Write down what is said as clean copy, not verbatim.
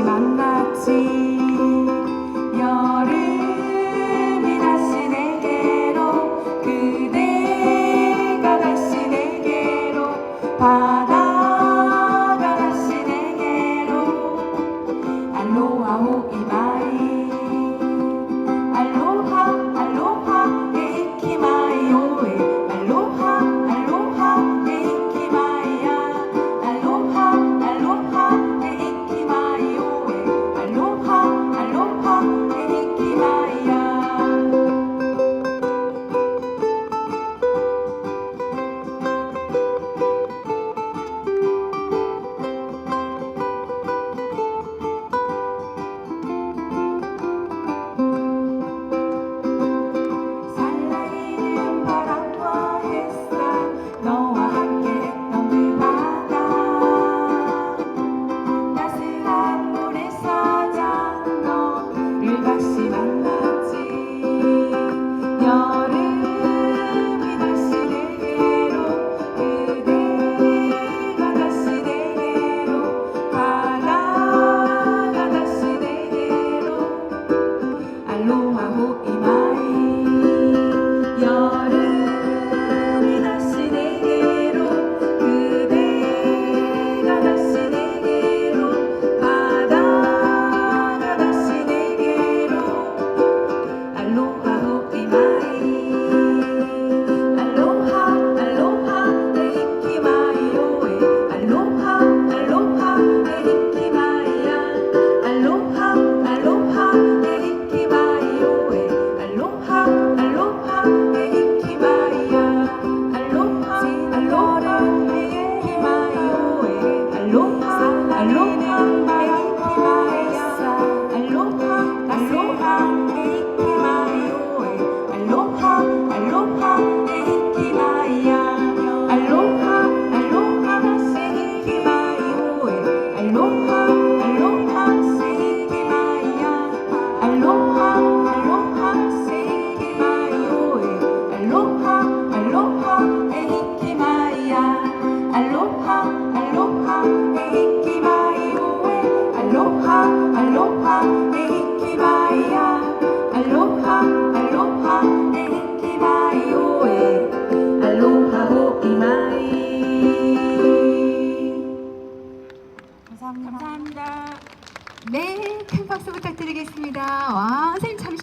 만났지. 여름이 다시 내게로, 그대가 다시 내게로, 바다가 다시 내게로. 알로하 호이마이, 알로하 알로하 에이키마이 오에, 알로하 알로하 에이키마이야, 알로하 알로하 에이키마이 오에, 알로하 알로하 에이키마이야. 여름이 다시 내게로, 그대가 다시 내게로, 바다가 다시 내게로. 알로하 호이마이. 여름이 다시 내게로, 그대가 다시 내게로, 바다가 다시 내게로. 알로하 호이마이. 알로하 알로하 에이키마이 오에, 알로하 알로하 에이키마이야, 알로하 알로하 에이키마이 오에, 알로하 알로하 에이키마이야, 알로하 알로하 에이키마이 오에, 알로하 알로하 에이키마이야, 알로하 알로하 에이키마이 오에, 알로하 알로하 에이키마이야, 알로하 알로하 에이키마이 오에, 알로하 알로하 에이키마이야, 알로하 알로하 에이키마이 오에, 알로하 알로하 에이키마이야, 알로하 알로하 에이키마이 오에, 알로하 알로하 에이키마이야, 알로하 알로하 에이키마이 오에, 알로하 호이마이. 감사합니다. 네, 큰 박수 부탁드리겠습니다. 와, 선생님 참